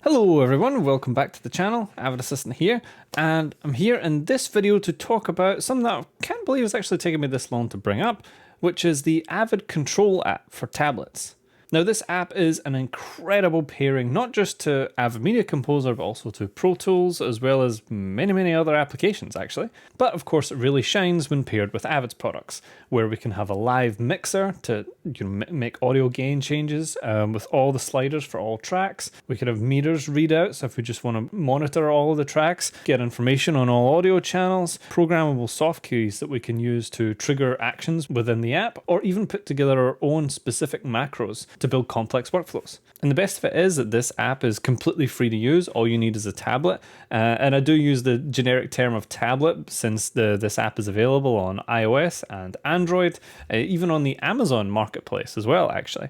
Hello everyone, welcome back to the channel, Avid Assistant here, and I'm here in this video to talk about something that I can't believe it's actually taken me this long to bring up, which is the Avid Control App for tablets. Now this app is an incredible pairing, not just to Avid Media Composer, but also to Pro Tools, as well as many other applications actually. But of course it really shines when paired with Avid's products, where we can have a live mixer to make audio gain changes with all the sliders for all tracks. We can have meters readouts if we just want to monitor all of the tracks, get information on all audio channels, programmable soft keys that we can use to trigger actions within the app, or even put together our own specific macros to build complex workflows. And the best of it is that this app is completely free to use. All you need is a tablet. And I do use the generic term of tablet since this app is available on iOS and Android, even on the Amazon marketplace as well, actually.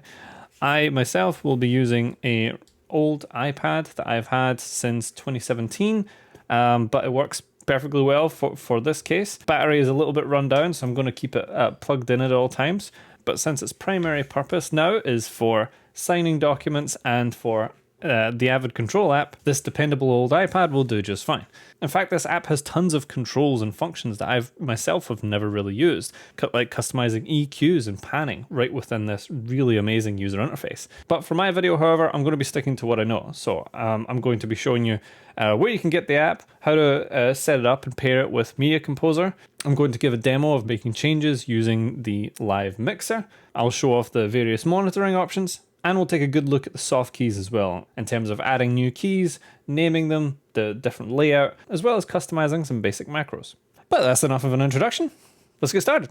I myself will be using an old iPad that I've had since 2017, but it works perfectly well for this case. Battery is a little bit run down, so I'm going to keep it plugged in at all times. But since its primary purpose now is for signing documents and for the Avid Control app, this dependable old iPad will do just fine. In fact, this app has tons of controls and functions that I've myself have never really used, like customizing EQs and panning right within this really amazing user interface. But for my video, however, I'm going to be sticking to what I know. So I'm going to be showing you where you can get the app, how to set it up and pair it with Media Composer. I'm going to give a demo of making changes using the live mixer. I'll show off the various monitoring options, and we'll take a good look at the soft keys as well, in terms of adding new keys, naming them, the different layout, as well as customizing some basic macros. But that's enough of an introduction. Let's get started.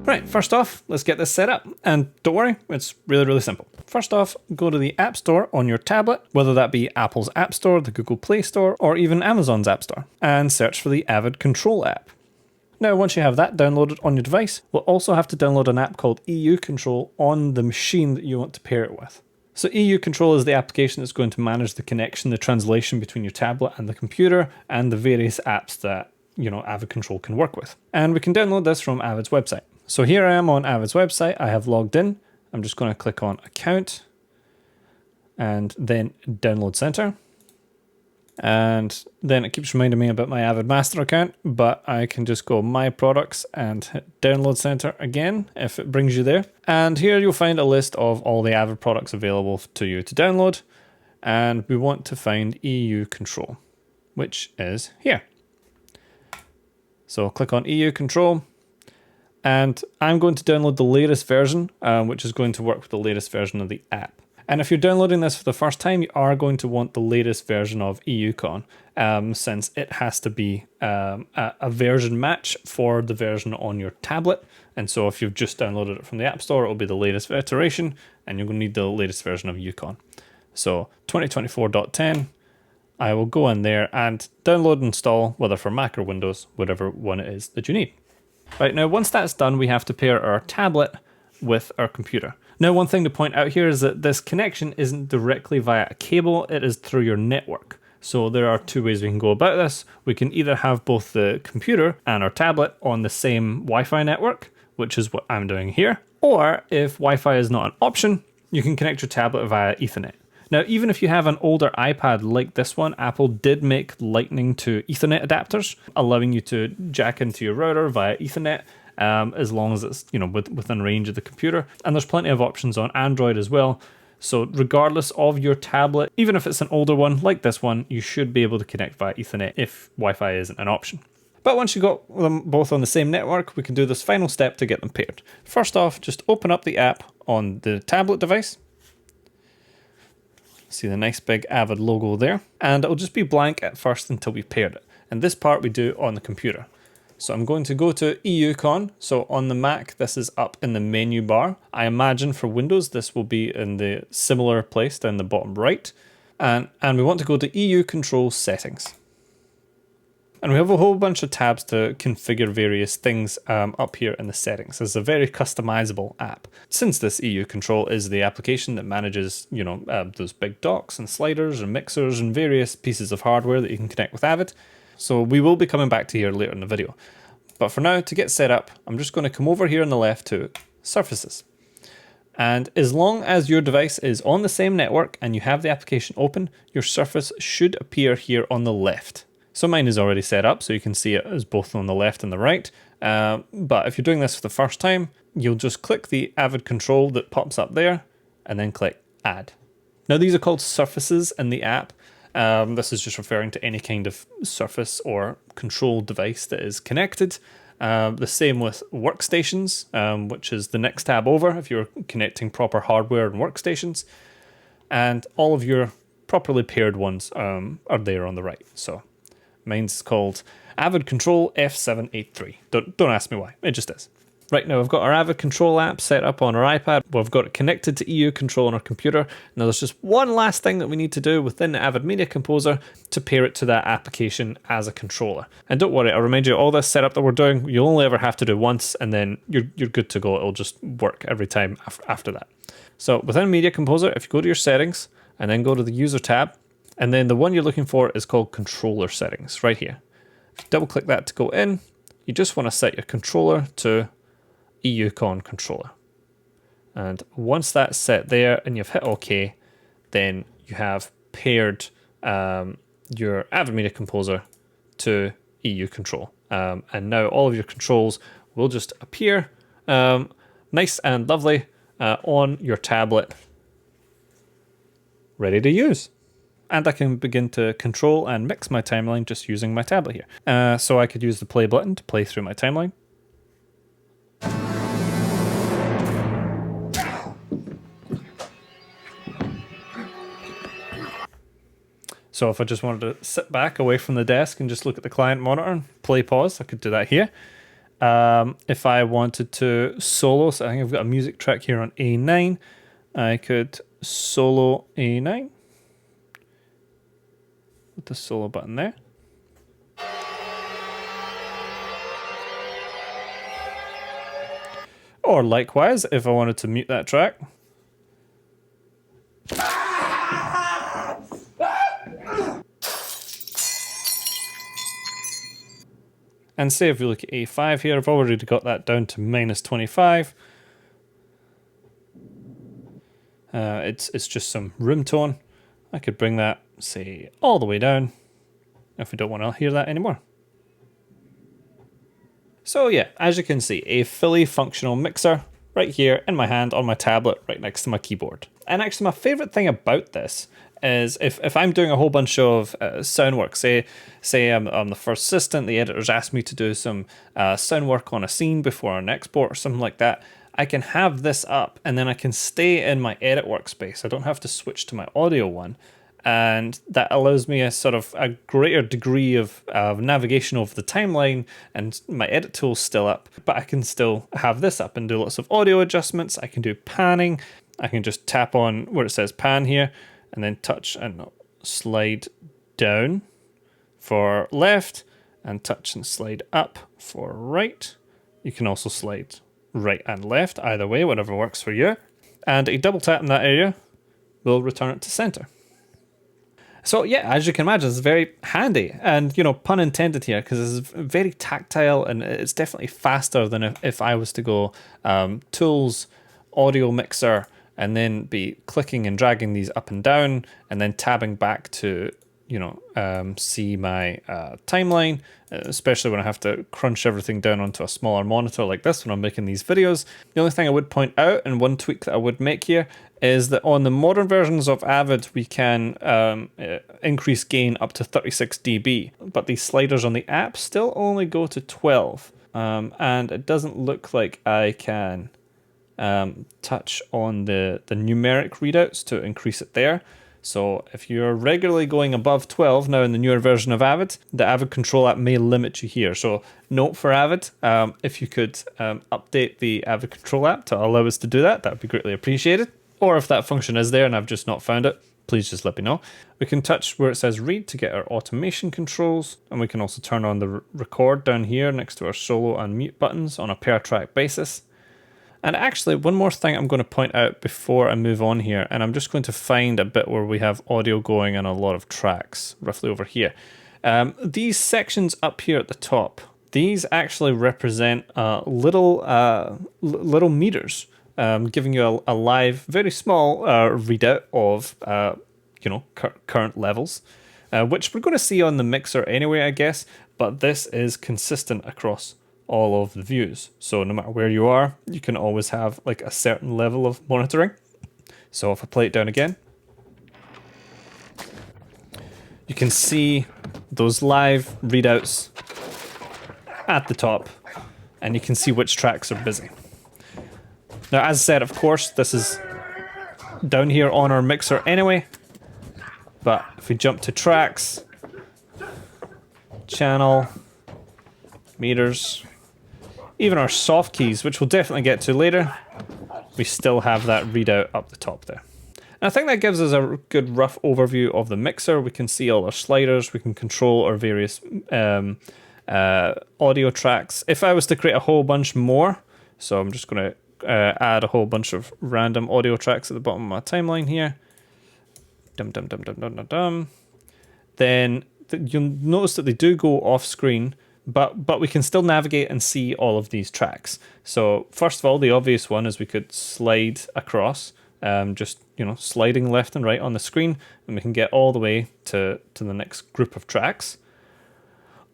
Right, first off, let's get this set up. And don't worry, it's really simple. First off, go to the App Store on your tablet, whether that be Apple's App Store, the Google Play Store, or even Amazon's App Store, and search for the Avid Control App. Now, once you have that downloaded on your device, we'll also have to download an app called EU Control on the machine that you want to pair it with. So EU Control is the application that's going to manage the connection, the translation between your tablet and the computer, and the various apps that, Avid Control can work with. And we can download this from Avid's website. So here I am on Avid's website. I have logged in. I'm just going to click on Account and then Download Center. And then it keeps reminding me about my Avid Master account, but I can just go My Products and hit Download Center again if it brings you there. And here you'll find a list of all the Avid products available to you to download. And we want to find EU Control, which is here. So click on EU Control. And I'm going to download the latest version, which is going to work with the latest version of the app. And if you're downloading this for the first time, you are going to want the latest version of EUCon, since it has to be a version match for the version on your tablet. And so if you've just downloaded it from the App Store, it'll be the latest iteration, and you're going to need the latest version of EUCon. So 2024.10, I will go in there and download and install, whether for Mac or Windows, whatever one it is that you need. Right, now once that's done, we have to pair our tablet with our computer. Now, one thing to point out here is that this connection isn't directly via a cable, it is through your network. So there are two ways we can go about this. We can either have both the computer and our tablet on the same Wi-Fi network, which is what I'm doing here. Or if Wi-Fi is not an option, you can connect your tablet via Ethernet. Now, even if you have an older iPad like this one, Apple did make Lightning to Ethernet adapters, allowing you to jack into your router via Ethernet, as long as it's within range of the computer. And there's plenty of options on Android as well. So regardless of your tablet, even if it's an older one like this one, you should be able to connect via Ethernet if Wi-Fi isn't an option. But once you've got them both on the same network, we can do this final step to get them paired. First off, just open up the app on the tablet device. See the nice big Avid logo there, and it'll just be blank at first until we've paired it. And this part we do on the computer. So I'm going to go to EUCon. So on the Mac, this is up in the menu bar. I imagine for Windows, this will be in the similar place down the bottom right. And we want to go to EU Control Settings. And we have a whole bunch of tabs to configure various things up here in the settings. It's a very customizable app. Since this EU Control is the application that manages, those big docks and sliders and mixers and various pieces of hardware that you can connect with Avid. So we will be coming back to here later in the video. But for now, to get set up, I'm just going to come over here on the left to Surfaces. And as long as your device is on the same network and you have the application open, your Surface should appear here on the left. So mine is already set up, so you can see it as both on the left and the right. But if you're doing this for the first time, you'll just click the Avid Control that pops up there and then click Add. Now these are called Surfaces in the app. This is just referring to any kind of surface or control device that is connected. The same with workstations, which is the next tab over if you're connecting proper hardware and workstations. And all of your properly paired ones are there on the right. So mine's called Avid Control F783. Don't ask me why, it just is. Right, now we've got our Avid Control app set up on our iPad. We've got it connected to EU Control on our computer. Now there's just one last thing that we need to do within the Avid Media Composer to pair it to that application as a controller. And don't worry, I'll remind you, all this setup that we're doing, you'll only ever have to do once and then you're good to go. It'll just work every time after that. So within Media Composer, if you go to your settings and then go to the user tab, and then the one you're looking for is called controller settings right here. If you double click that to go in, you just want to set your controller to EUCon controller. And once that's set there and you've hit OK, then you have paired your Avid Media Composer to EU Control. And now all of your controls will just appear nice and lovely on your tablet, ready to use. And I can begin to control and mix my timeline just using my tablet here. So I could use the play button to play through my timeline. So if I just wanted to sit back away from the desk and just look at the client monitor and play pause, I could do that here. If I wanted to solo, so I think I've got a music track here on A9, I could solo A9 with the solo button there. Or likewise, if I wanted to mute that track, and say if you look at A5 here, I've already got that down to -25. It's just some room tone. I could bring that, say, all the way down if we don't want to hear that anymore. So yeah, as you can see, a fully functional mixer right here in my hand on my tablet right next to my keyboard. And actually my favorite thing about this is if I'm doing a whole bunch of sound work, say I'm the first assistant, the editors ask me to do some sound work on a scene before an export or something like that, I can have this up and then I can stay in my edit workspace. I don't have to switch to my audio one. And that allows me a greater degree of navigation over the timeline, and my edit tool's still up, but I can still have this up and do lots of audio adjustments. I can do panning. I can just tap on where it says pan here and then touch and slide down for left and touch and slide up for right. You can also slide right and left, either way, whatever works for you. And a double tap in that area will return it to center. So yeah, as you can imagine, it's very handy, and pun intended here, because it's very tactile and it's definitely faster than if I was to go tools, audio mixer, and then be clicking and dragging these up and down and then tabbing back to see my timeline, especially when I have to crunch everything down onto a smaller monitor like this when I'm making these videos. The only thing I would point out, and one tweak that I would make here, is that on the modern versions of Avid, we can increase gain up to 36 dB, but these sliders on the app still only go to 12. And it doesn't look like I can touch on the numeric readouts to increase it there. So if you're regularly going above 12 now in the newer version of Avid, the Avid Control app may limit you here. So note for Avid, if you could update the Avid Control app to allow us to do that, that would be greatly appreciated. Or if that function is there and I've just not found it, please just let me know. We can touch where it says read to get our automation controls, and we can also turn on the record down here next to our solo and mute buttons on a per track basis. And actually, one more thing I'm going to point out before I move on here, and I'm just going to find a bit where we have audio going and a lot of tracks, roughly over here. These sections up here at the top, these actually represent little meters, giving you a live, very small readout of current levels, which we're going to see on the mixer anyway, I guess. But this is consistent across all of the views. So no matter where you are, you can always have like a certain level of monitoring. So if I play it down again, you can see those live readouts at the top, and you can see which tracks are busy. Now, as I said, of course, this is down here on our mixer anyway, but if we jump to tracks, channel, meters, even our soft keys, which we'll definitely get to later, we still have that readout up the top there. And I think that gives us a good rough overview of the mixer. We can see all our sliders, we can control our various audio tracks. If I was to create a whole bunch more, so I'm just going to add a whole bunch of random audio tracks at the bottom of my timeline here. Then you'll notice that they do go off screen, but we can still navigate and see all of these tracks. So first of all, the obvious one is we could slide across, just sliding left and right on the screen, and we can get all the way to the next group of tracks.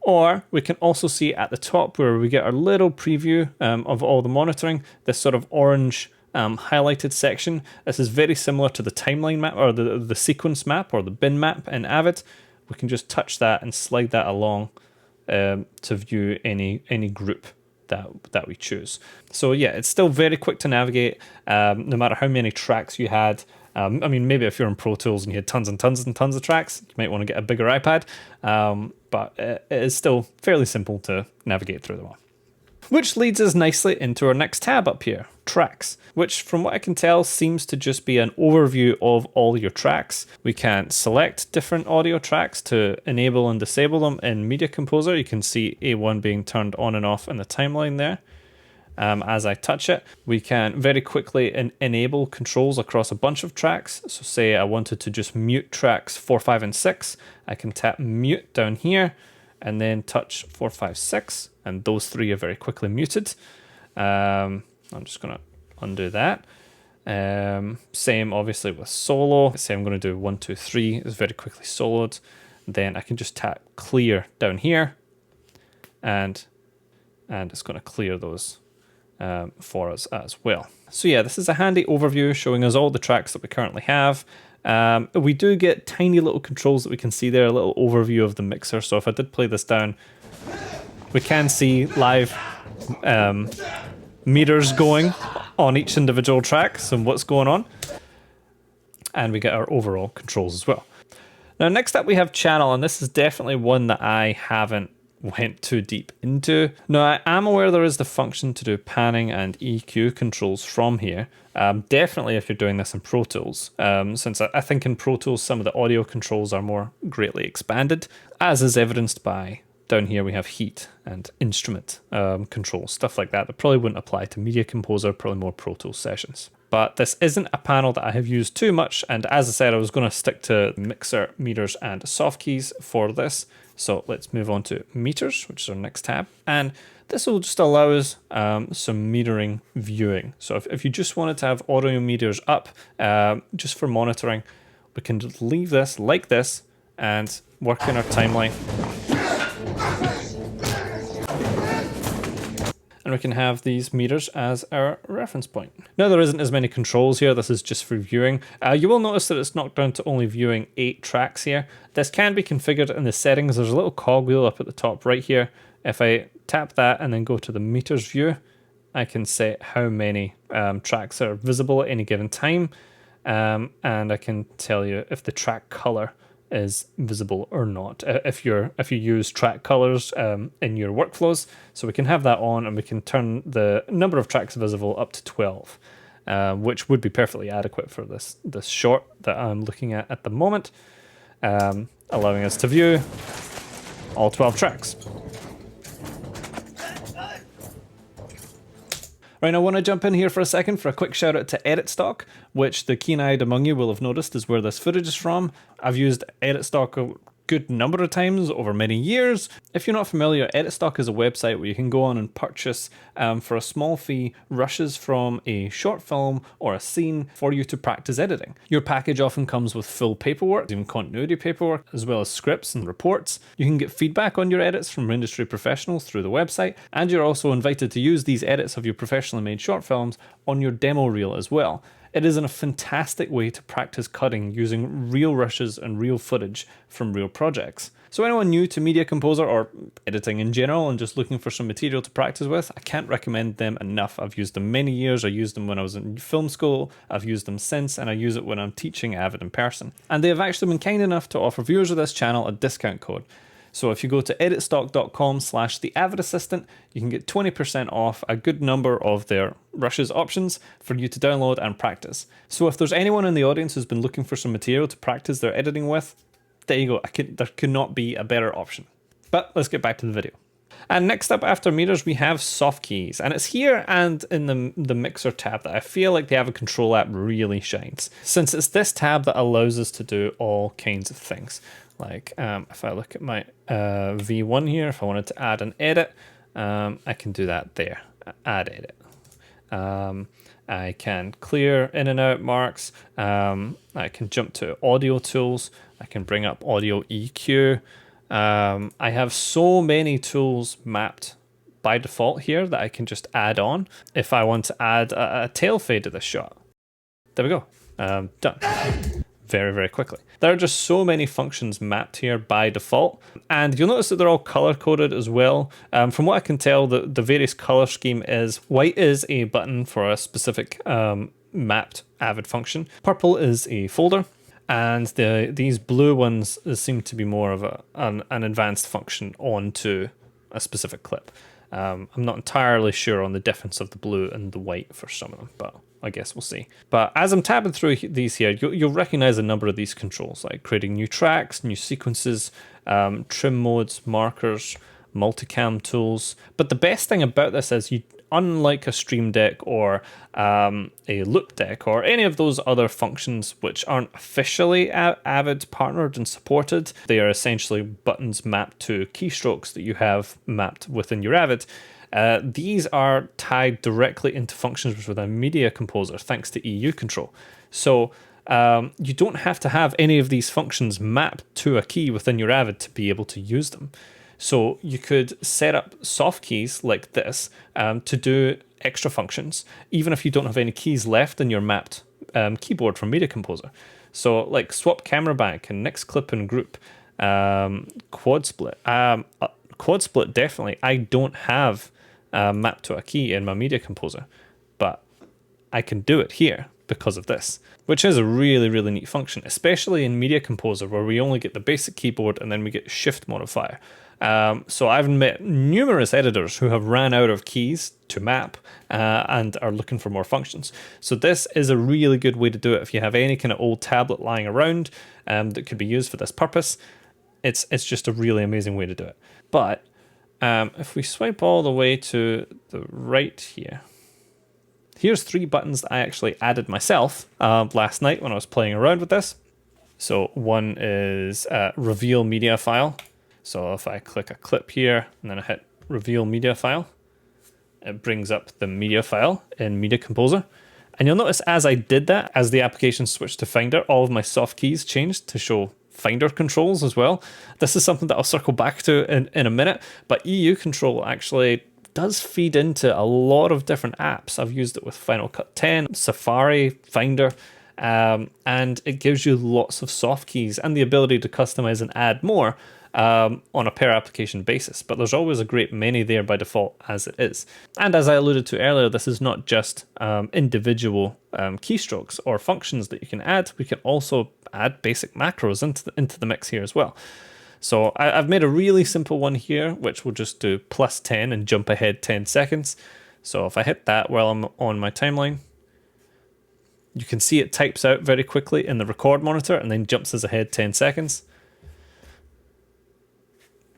Or we can also see at the top where we get our little preview of all the monitoring, this sort of orange highlighted section. This is very similar to the timeline map or the sequence map or the bin map in Avid. We can just touch that and slide that along to view any group that we choose. So yeah, it's still very quick to navigate, no matter how many tracks you had. I mean, maybe if you're in Pro Tools and you had tons and tons and tons of tracks, you might want to get a bigger iPad, but it is still fairly simple to navigate through them all. Which leads us nicely into our next tab up here, Tracks, which from what I can tell seems to just be an overview of all your tracks. We can select different audio tracks to enable and disable them in Media Composer. You can see A1 being turned on and off in the timeline there. As I touch it, we can very quickly enable controls across a bunch of tracks. So say I wanted to just mute tracks 4, 5, and 6. I can tap mute down here and then touch 4, 5, 6, and those three are very quickly muted. I'm just going to undo that. Same obviously with solo. Say I'm going to do 1, 2, 3 is very quickly soloed. Then I can just tap clear down here, and it's going to clear those for us as well. So yeah, this is a handy overview showing us all the tracks that we currently have. We do get tiny little controls that we can see there, a little overview of the mixer. So if I did play this down, we can see live meters going on each individual track, so what's going on. And we get our overall controls as well. Now next up we have channel, and this is definitely one that I haven't went too deep into. Now I am aware there is the function to do panning and EQ controls from here. Definitely if you're doing this in Pro Tools, since I think in Pro Tools some of the audio controls are more greatly expanded, as is evidenced by down here we have heat and instrument controls, stuff like that probably wouldn't apply to Media Composer, probably more Pro Tools sessions. But this isn't a panel that I have used too much, and as I said, I was going to stick to mixer, meters, and soft keys for this. So let's move on to meters, which is our next tab. And this will just allow us some metering viewing. So if you just wanted to have audio meters up just for monitoring, we can just leave this like this and work in our timeline. And we can have these meters as our reference point. Now there isn't as many controls here, this is just for viewing. You will notice that it's knocked down to only viewing 8 tracks here. This can be configured in the settings. There's a little cogwheel up at the top right here. If I tap that and then go to the meters view, I can set how many tracks are visible at any given time. And I can tell you if the track color is visible or not, if you use track colors in your workflows. So we can have that on, and we can turn the number of tracks visible up to 12, which would be perfectly adequate for this short that I'm looking at the moment, allowing us to view all 12 tracks. Right, now I want to jump in here for a second for a quick shout out to Edit Stock, which the keen-eyed among you will have noticed is where this footage is from. I've used Edit Stock good number of times over many years. If you're not familiar, Edit Stock is a website where you can go on and purchase for a small fee rushes from a short film or a scene for you to practice editing. Your package often comes with full paperwork, even continuity paperwork, as well as scripts and reports. You can get feedback on your edits from industry professionals through the website, and you're also invited to use these edits of your professionally made short films on your demo reel as well. It is a fantastic way to practice cutting using real rushes and real footage from real projects. So anyone new to Media Composer or editing in general and just looking for some material to practice with, I can't recommend them enough. I've used them many years. I used them when I was in film school, I've used them since, and I use it when I'm teaching Avid in person. And they have actually been kind enough to offer viewers of this channel a discount code. So if you go to editstock.com/theavidassistant, you can get 20% off a good number of their rushes options for you to download and practice. So if there's anyone in the audience who's been looking for some material to practice their editing with, there you go. There could not be a better option. But let's get back to the video. And next up after meters, we have soft keys. And it's here and in the mixer tab that I feel like the Avid Control App really shines, since it's this tab that allows us to do all kinds of things. Like if I look at my V1 here, if I wanted to add an edit, I can do that there, add edit. I can clear in and out marks. I can jump to audio tools. I can bring up audio EQ. I have so many tools mapped by default here that I can just add on if I want to add a tail fade to this shot. There we go, done. Very, very quickly. There are just so many functions mapped here by default, and you'll notice that they're all color coded as well. From what I can tell, the various color scheme is white is a button for a specific mapped Avid function, purple is a folder, and these blue ones seem to be more of an advanced function onto a specific clip. I'm not entirely sure on the difference of the blue and the white for some of them, but I guess we'll see. But as I'm tabbing through these here, you'll recognize a number of these controls, like creating new tracks, new sequences, trim modes, markers, multicam tools. But the best thing about this is, unlike a Stream Deck or a Loop Deck or any of those other functions which aren't officially Avid partnered and supported, they are essentially buttons mapped to keystrokes that you have mapped within your Avid. These are tied directly into functions within Media Composer thanks to EU Control. So you don't have to have any of these functions mapped to a key within your Avid to be able to use them. So you could set up soft keys like this to do extra functions, even if you don't have any keys left in your mapped keyboard from Media Composer. So like swap camera bank and next clip and group, quad split. Quad split, definitely. I don't have mapped to a key in my Media Composer, but I can do it here because of this, which is a really, really neat function, especially in Media Composer where we only get the basic keyboard and then we get shift modifier. So I've met numerous editors who have ran out of keys to map and are looking for more functions. So this is a really good way to do it if you have any kind of old tablet lying around that could be used for this purpose. It's just a really amazing way to do it. But if we swipe all the way to the right here, here's 3 buttons that I actually added myself last night when I was playing around with this. So one is reveal media file. So if I click a clip here and then I hit reveal media file, it brings up the media file in Media Composer. And you'll notice as I did that, as the application switched to Finder, all of my soft keys changed to show Finder controls as well. This is something that I'll circle back to in a minute, but EU Control actually does feed into a lot of different apps. I've used it with Final Cut 10, Safari, Finder, and it gives you lots of soft keys and the ability to customize and add more on a per application basis, but there's always a great many there by default as it is. And as I alluded to earlier, this is not just individual keystrokes or functions that you can add. We can also add basic macros into the mix here as well. So I've made a really simple one here, which will just do +10 and jump ahead 10 seconds. So if I hit that while I'm on my timeline, you can see it types out very quickly in the record monitor and then jumps us ahead 10 seconds.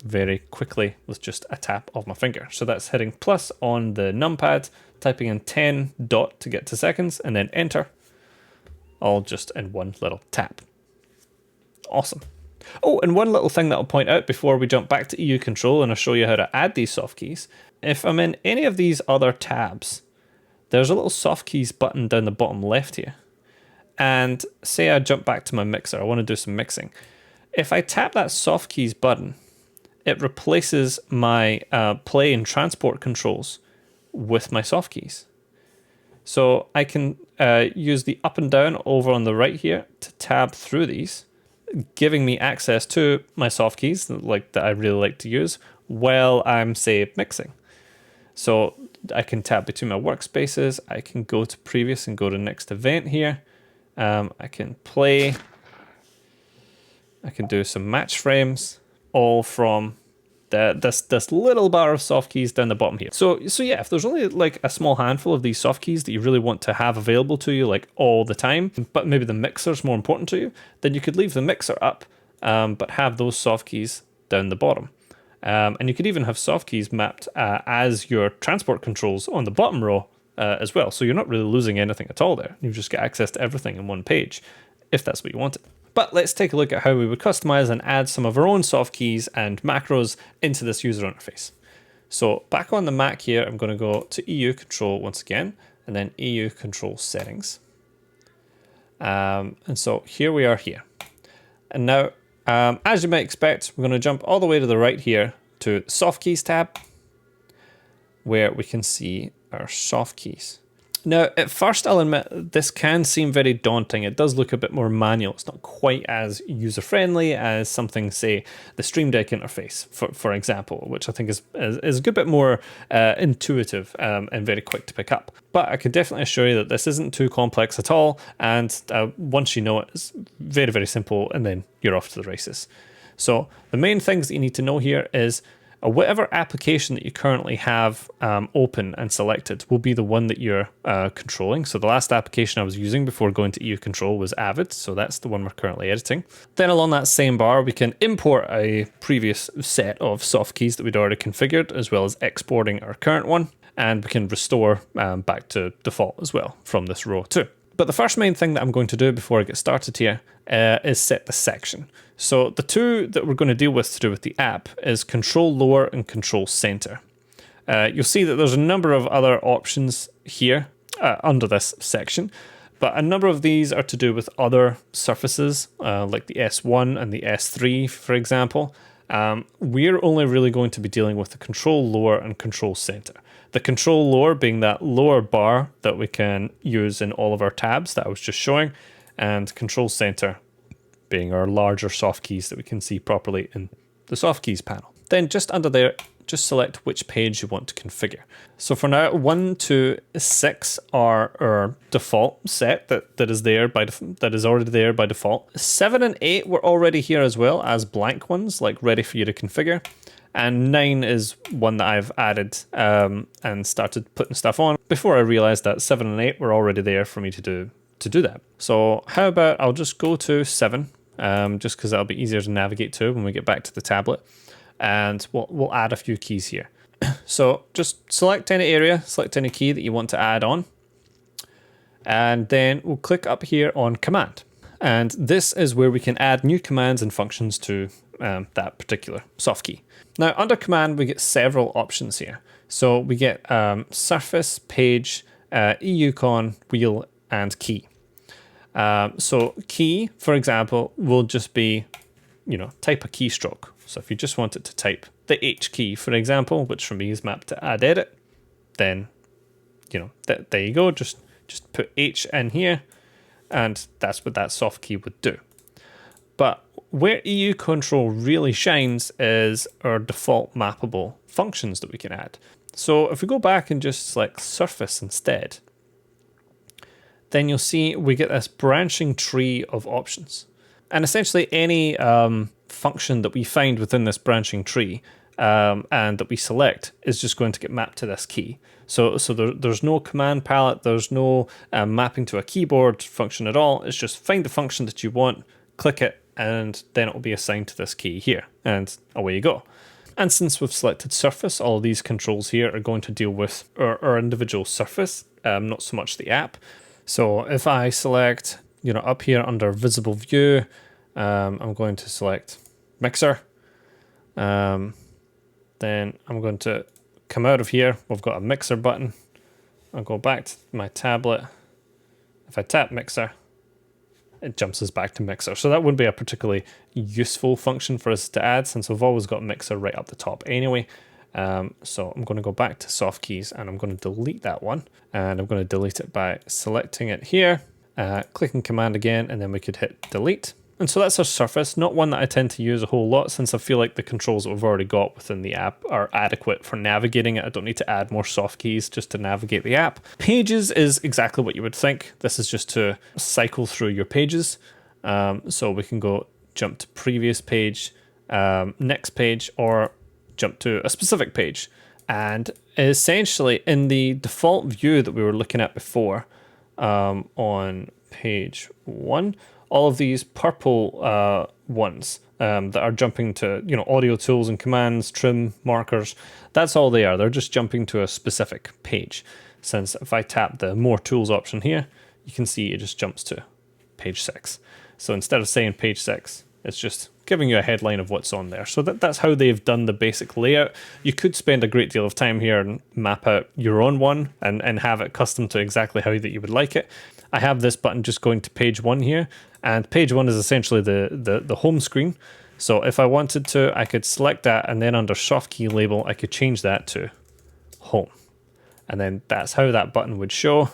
Very quickly with just a tap of my finger. So that's hitting plus on the numpad, typing in 10 dot to get to seconds, and then enter, all just in one little tap. Awesome. Oh, and one little thing that I'll point out before we jump back to EU Control and I'll show you how to add these soft keys. If I'm in any of these other tabs, there's a little soft keys button down the bottom left here. And say I jump back to my mixer, I want to do some mixing. If I tap that soft keys button, it replaces my play and transport controls with my soft keys. So I can use the up and down over on the right here to tab through these, giving me access to my soft keys that I really like to use while I'm, say, mixing. So I can tab between my workspaces, I can go to previous and go to next event here. I can play, I can do some match frames, all from this little bar of soft keys down the bottom here. So yeah, if there's only like a small handful of these soft keys that you really want to have available to you like all the time, but maybe the mixer's more important to you, then you could leave the mixer up, but have those soft keys down the bottom. And you could even have soft keys mapped as your transport controls on the bottom row as well. So you're not really losing anything at all there. You just get access to everything in one page, if that's what you wanted. But let's take a look at how we would customize and add some of our own soft keys and macros into this user interface. So back on the Mac here, I'm going to go to EU Control once again, and then EU Control Settings. And so here we are here. And now, as you might expect, we're going to jump all the way to the right here to Soft Keys tab, where we can see our soft keys. Now, at first, I'll admit, this can seem very daunting. It does look a bit more manual. It's not quite as user-friendly as something, say, the Stream Deck interface, for example, which I think is a good bit more intuitive and very quick to pick up. But I can definitely assure you that this isn't too complex at all, and once you know it, it's very, very simple, and then you're off to the races. So the main things that you need to know here is whatever application that you currently have open and selected will be the one that you're controlling. So the last application I was using before going to EU Control was Avid, so that's the one we're currently editing. Then along that same bar, we can import a previous set of soft keys that we'd already configured, as well as exporting our current one, and we can restore back to default as well from this row too. But the first main thing that I'm going to do before I get started here is set the section. So the two that we're going to deal with to do with the app is Control Lower and Control Center. You'll see that there's a number of other options here under this section, but a number of these are to do with other surfaces, like the S1 and the S3, for example. We're only really going to be dealing with the Control Lower and Control Center. The Control Lower being that lower bar that we can use in all of our tabs that I was just showing, and Control Center being our larger soft keys that we can see properly in the soft keys panel. Then just under there, just select which page you want to configure. So for now, 1 to 6 are our default set that is already there by default. 7 and 8 were already here as well as blank ones, like ready for you to configure. And 9 is one that I've added and started putting stuff on before I realized that 7 and 8 were already there for me to do that. So how about I'll just go to 7, just because that'll be easier to navigate to when we get back to the tablet. And we'll add a few keys here. So just select any area, select any key that you want to add on. And then we'll click up here on Command. And this is where we can add new commands and functions to that particular soft key. Now, under Command, we get several options here. So we get Surface, Page, EUCon, Wheel, and Key. So key, for example, will just be, type a keystroke. So if you just want it to type the H key, for example, which for me is mapped to add edit, then, there you go. Just put H in here, and that's what that soft key would do. But where EU Control really shines is our default mappable functions that we can add. So if we go back and just select Surface instead, then you'll see we get this branching tree of options. And essentially any function that we find within this branching tree and that we select is just going to get mapped to this key. So there's no command palette, there's no mapping to a keyboard function at all. It's just find the function that you want, click it, and then it will be assigned to this key here, and away you go. And since we've selected Surface, all of these controls here are going to deal with our individual surface, not so much the app. So if I select, up here under Visible View, I'm going to select mixer. Then I'm going to come out of here. We've got a mixer button. I'll go back to my tablet. If I tap mixer, it jumps us back to mixer. So that wouldn't be a particularly useful function for us to add, since we've always got mixer right up the top anyway. So I'm going to go back to soft keys and I'm going to delete that one. And I'm going to delete it by selecting it here, clicking Command again, and then we could hit delete. And so that's our surface, not one that I tend to use a whole lot, since I feel like the controls that we've already got within the app are adequate for navigating it. I don't need to add more soft keys just to navigate the app. Pages is exactly what you would think. This is just to cycle through your pages. So we can go jump to previous page, next page, or jump to a specific page. And essentially in the default view that we were looking at before, on page 1, all of these purple ones that are jumping to, audio tools and commands, trim, markers, that's all they are. They're just jumping to a specific page. Since if I tap the more tools option here, you can see it just jumps to page 6. So instead of saying page 6, it's just giving you a headline of what's on there. So that's how they've done the basic layout. You could spend a great deal of time here and map out your own one and have it custom to exactly how that you would like it. I have this button just going to page 1 here, and page 1 is essentially the home screen. So if I wanted to, I could select that, and then under soft key label, I could change that to home. And then that's how that button would show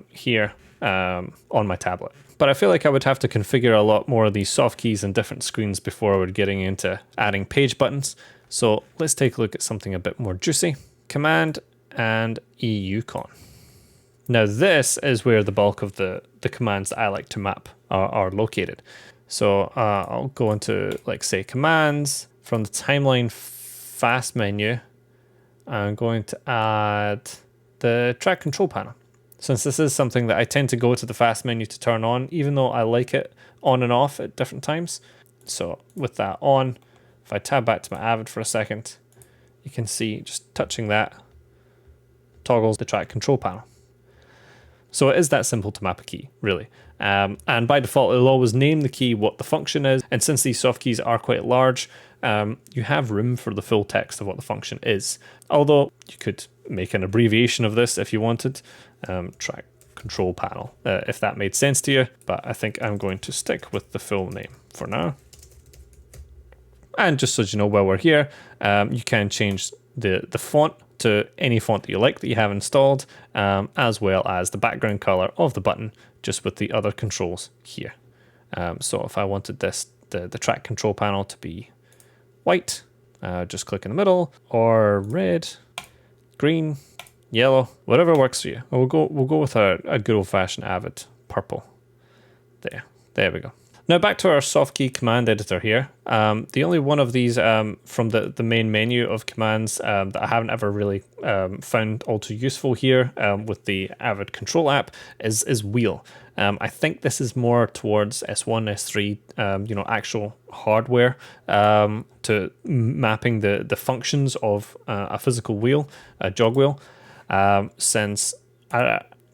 here on my tablet. But I feel like I would have to configure a lot more of these soft keys and different screens before I would getting into adding page buttons. So let's take a look at something a bit more juicy. Command and EUCon. Now this is where the bulk of the commands that I like to map are located. So I'll go into, like, say, commands. From the timeline fast menu, I'm going to add the track control panel. Since this is something that I tend to go to the fast menu to turn on, even though I like it on and off at different times. So with that on, if I tab back to my Avid for a second, you can see just touching that toggles the track control panel. So it is that simple to map a key, really. And by default, it'll always name the key what the function is. And since these soft keys are quite large, you have room for the full text of what the function is. Although you could make an abbreviation of this if you wanted. Track control panel, if that made sense to you. But I think I'm going to stick with the full name for now. And just so you know, while we're here, you can change the font to any font that you like that you have installed, as well as the background color of the button, just with the other controls here. So if I wanted the track control panel to be white, just click in the middle, or red, green, yellow, whatever works for you. We'll go with a good old-fashioned Avid purple. There we go. Now back to our soft key command editor here. The only one of these from the main menu of commands that I haven't ever really found all too useful here with the Avid Control App is wheel. I think this is more towards S1, S3, actual hardware to mapping the functions of a physical wheel, a jog wheel, since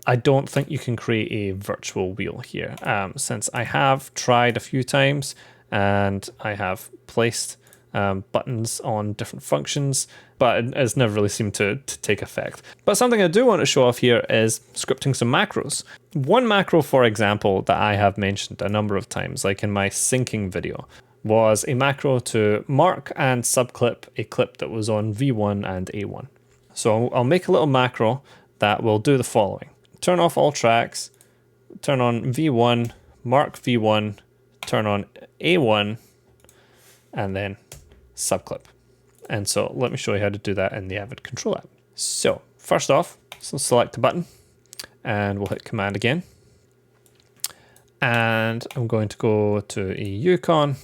I don't think you can create a virtual wheel here, since I have tried a few times and I have placed buttons on different functions, but it's never really seemed to take effect. But something I do want to show off here is scripting some macros. One macro, for example, that I have mentioned a number of times, like in my syncing video, was a macro to mark and subclip a clip that was on V1 and A1. So I'll make a little macro that will do the following. Turn off all tracks, turn on V1, mark V1, turn on A1, and then subclip. And so let me show you how to do that in the Avid Control App. So first off, select the button and we'll hit Command again. And I'm going to go to EUCon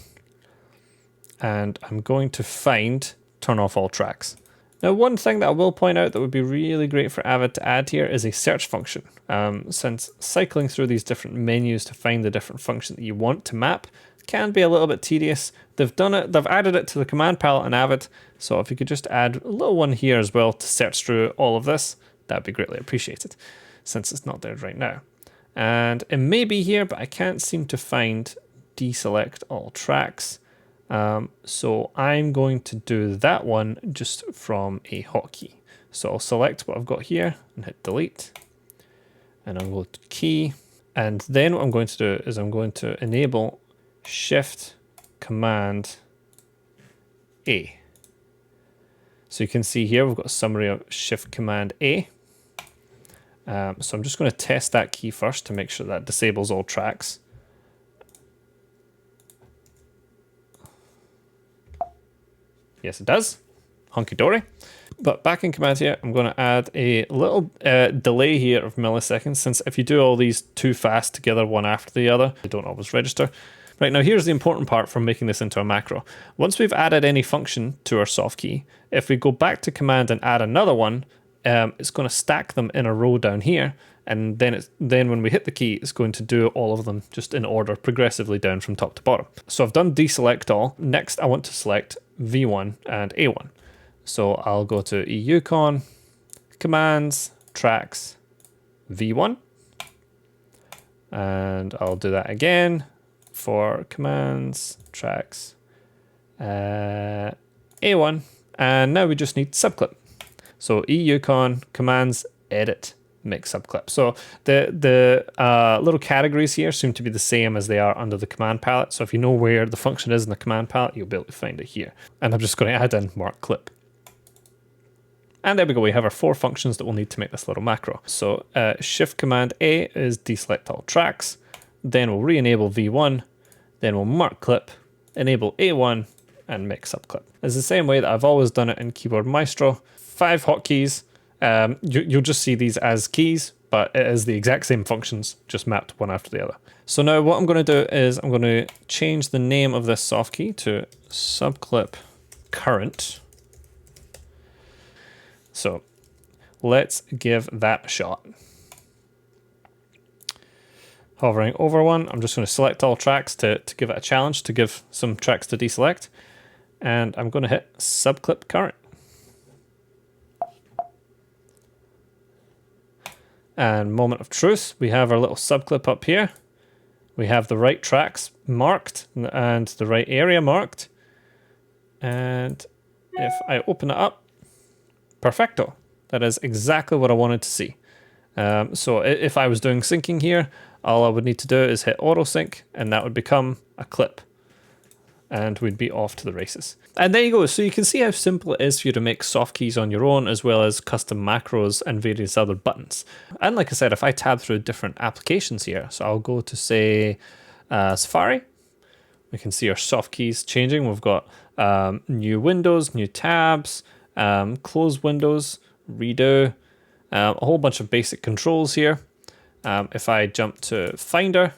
and I'm going to find turn off all tracks. Now, one thing that I will point out that would be really great for Avid to add here is a search function. Since cycling through these different menus to find the different function that you want to map can be a little bit tedious. They've done it, they've added it to the command palette in Avid. So if you could just add a little one here as well to search through all of this, that'd be greatly appreciated, since it's not there right now. And it may be here, but I can't seem to find deselect all tracks. So I'm going to do that one just from a hotkey. So I'll select what I've got here and hit delete. And I'll go to key. And then what I'm going to do is I'm going to enable Shift Command A. So you can see here we've got a summary of Shift Command A. So I'm just going to test that key first to make sure that disables all tracks. Yes, it does. Hunky-dory. But back in Command here, I'm going to add a little delay here of milliseconds, since if you do all these too fast together, one after the other, they don't always register. Right, now here's the important part for making this into a macro. Once we've added any function to our soft key, if we go back to Command and add another one, it's going to stack them in a row down here, and then when we hit the key, it's going to do all of them just in order, progressively down from top to bottom. So I've done deselect all. Next, I want to select V1 and A1. So I'll go to EUCon, Commands, Tracks, V1, and I'll do that again for Commands, Tracks, A1, and now we just need subclip. So EUCon, Commands, Edit, Make subclip. So the little categories here seem to be the same as they are under the command palette. So if you know where the function is in the command palette, you'll be able to find it here. And I'm just going to add in mark clip. And there we go, we have our 4 functions that we'll need to make this little macro. So Shift Command A is deselect all tracks, then we'll re-enable V1, then we'll mark clip, enable A1, and make subclip. It's the same way that I've always done it in Keyboard Maestro. 5 hotkeys, you'll just see these as keys, but it is the exact same functions, just mapped one after the other. So now what I'm going to do is I'm going to change the name of this soft key to subclip current. So let's give that a shot. Hovering over one, I'm just going to select all tracks to give it a challenge, to give some tracks to deselect. And I'm going to hit subclip current. And moment of truth, we have our little subclip up here. We have the right tracks marked and the right area marked. And if I open it up, perfecto. That is exactly what I wanted to see. So if I was doing syncing here, all I would need to do is hit auto sync, and that would become a clip. And we'd be off to the races. And there you go. So you can see how simple it is for you to make soft keys on your own, as well as custom macros and various other buttons. And like I said, if I tab through different applications here, so I'll go to, say, Safari. We can see our soft keys changing. We've got new windows, new tabs, close windows, redo, a whole bunch of basic controls here. If I jump to Finder,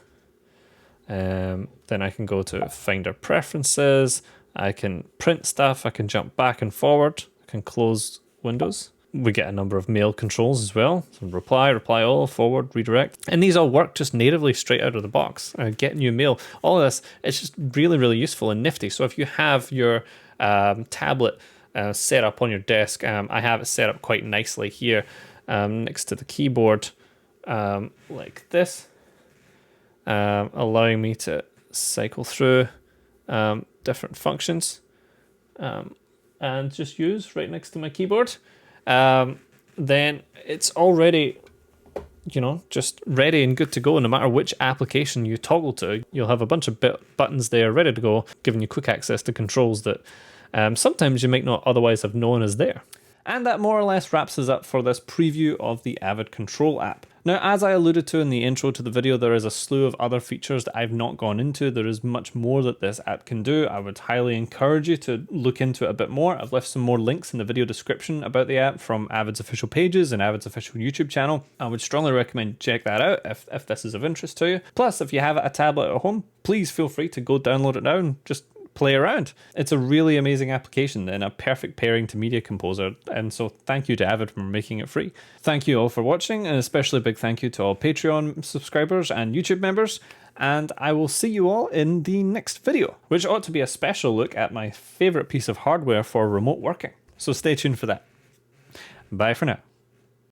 then I can go to Finder Preferences, I can print stuff, I can jump back and forward, I can close windows. We get a number of mail controls as well. So reply all, forward, redirect. And these all work just natively straight out of the box. Get new mail, all of this, it's just really, really useful and nifty. So if you have your tablet set up on your desk, I have it set up quite nicely here next to the keyboard, like this. Allowing me to cycle through different functions and just use right next to my keyboard. Then it's already, just ready and good to go. No matter which application you toggle to, you'll have a bunch of buttons there ready to go, giving you quick access to controls that sometimes you might not otherwise have known is there. And that more or less wraps us up for this preview of the Avid Control app. Now, as I alluded to in the intro to the video, there is a slew of other features that I've not gone into. There is much more that this app can do. I would highly encourage you to look into it a bit more. I've left some more links in the video description about the app from Avid's official pages and Avid's official YouTube channel. I would strongly recommend check that out if this is of interest to you. Plus, if you have a tablet at home, please feel free to go download it now and just play around. It's a really amazing application and a perfect pairing to Media Composer, and so thank you to Avid for making it free. Thank you all for watching, and especially a big thank you to all Patreon subscribers and YouTube members, and I will see you all in the next video, which ought to be a special look at my favorite piece of hardware for remote working. So stay tuned for that. Bye for now.